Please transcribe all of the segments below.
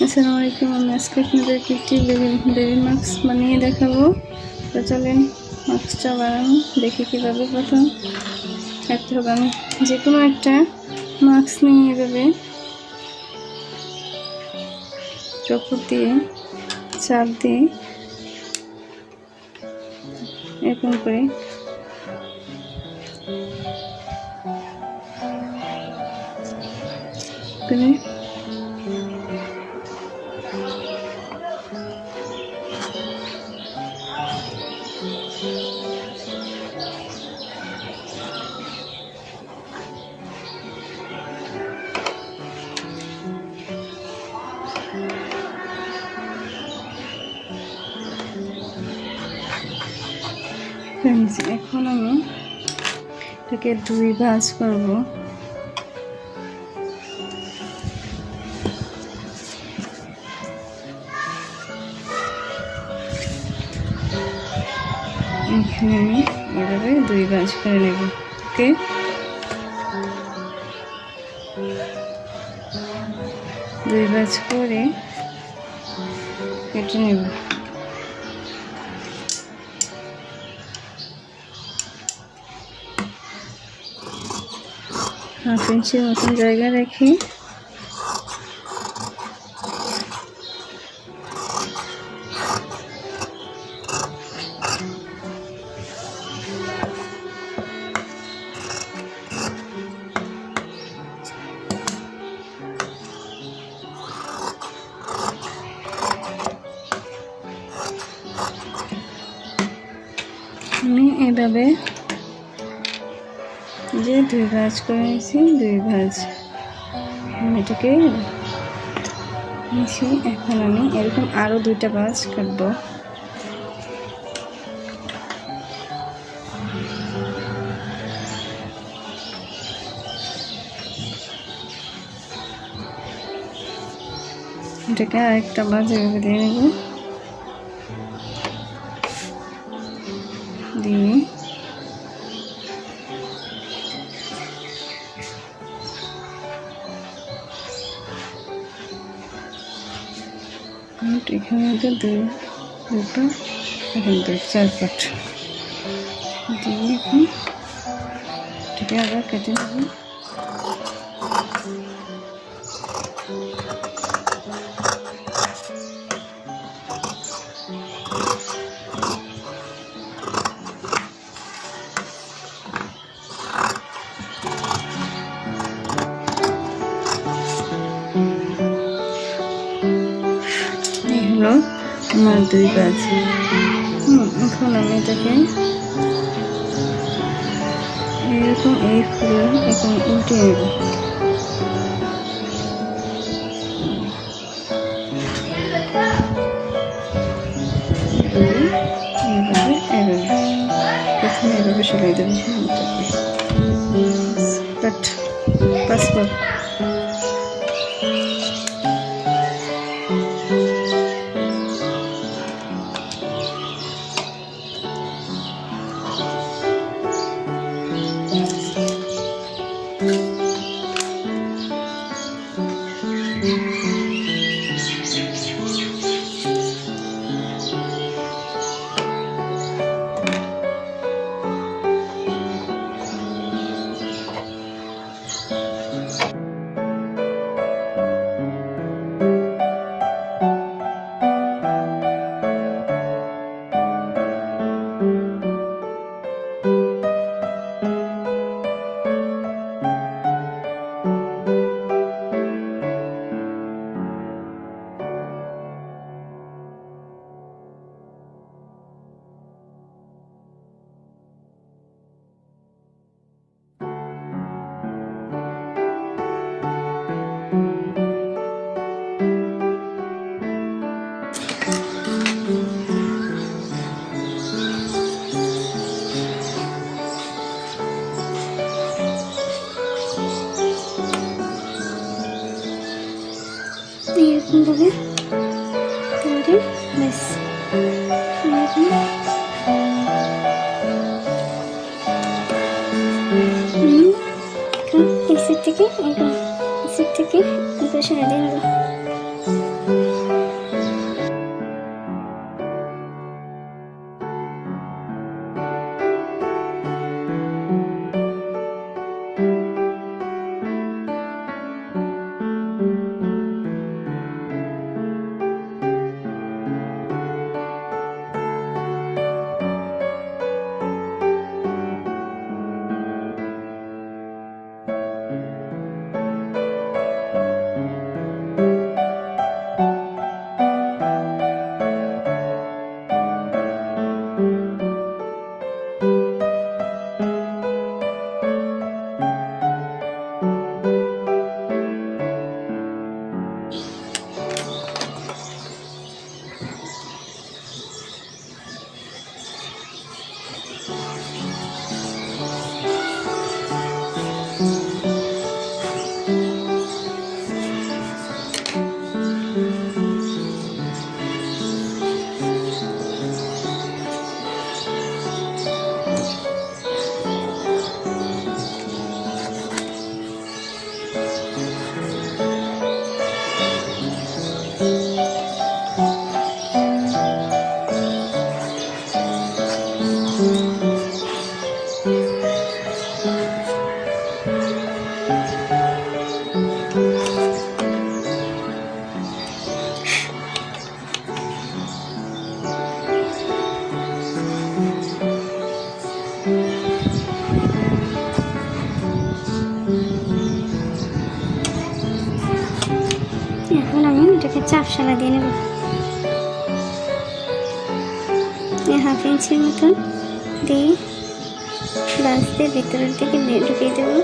আসসালামু আলাইকুম। আমি আজকে আপনাদেরকে একটি বেবি মাস্ক বানিয়ে দেখাবো। তো চলেন মাস্কটা বানানো দেখি কীভাবে। প্রথম একটা হবে, আমি যে কোনো একটা মাস্ক নিয়ে এভাবে কাপড় দিয়ে চাপ দিয়ে এরকম করে এখন আমি এটাকে 2 ভাঁজ করব। এখানে আমি এভাবে 2 ভাঁজ করে নেব। ওকে, 2 ভাঁজ করে কেটে নেব। হাফ ইঞ্চির মতন জায়গা রেখে আমি এভাবে যে 2 ভাঁজ করে নিয়েছি, 2 ভাঁজ আমি এটাকে নিয়েছি। এখন আমি এরকম আরও 2টা ভাঁজ কাটবো। এটাকে আরেকটা ভাঁজ এভাবে দিয়ে নেব, দিয়ে এখানে 2 দুটো, এখানে 4 পাট দিয়ে এখন এটাকে আবার কেটে নেব। আমার 2 ভাঁজ। এখন আমি এটাকে এরকম এই ফুলে এখন উল্টে নেব। প্রথমে এভাবে সেলাই দেবো। পাসপোর্ট এরকমভাবে তৈরি। ব্যাস এই সাইড থেকে এই সাইড থেকে সরিয়ে দিয়ে নেব। এখন আমি এটাকে চাপশালা দিয়ে নেব। 1/2 ইঞ্চির মতন দিয়ে ব্রাশ দিয়ে ভেতরের দিকে ঢুকিয়ে দেবো।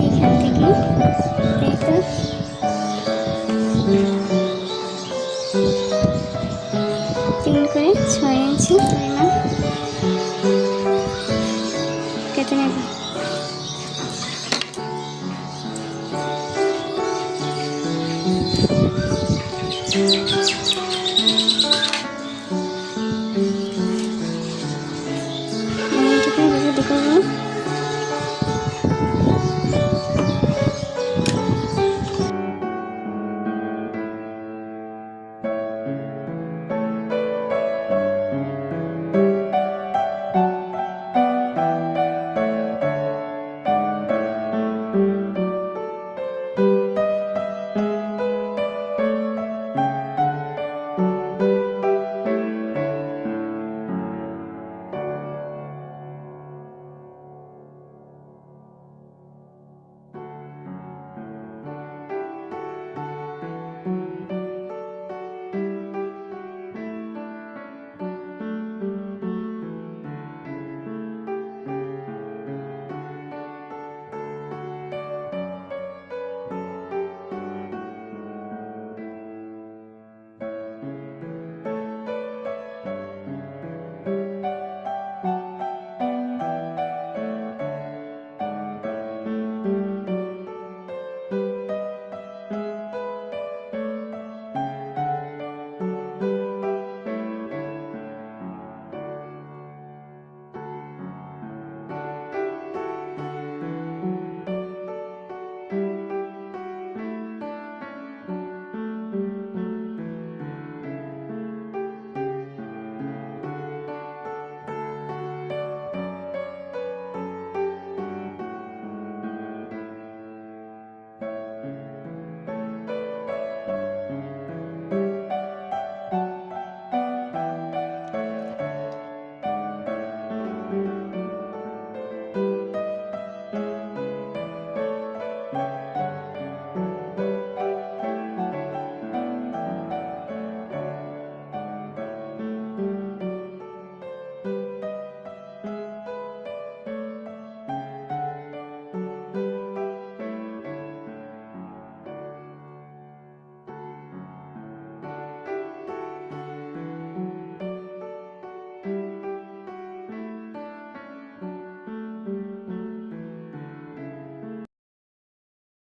এইখান থেকে এটা 3 করে 6 ইঞ্চি পরিমাণ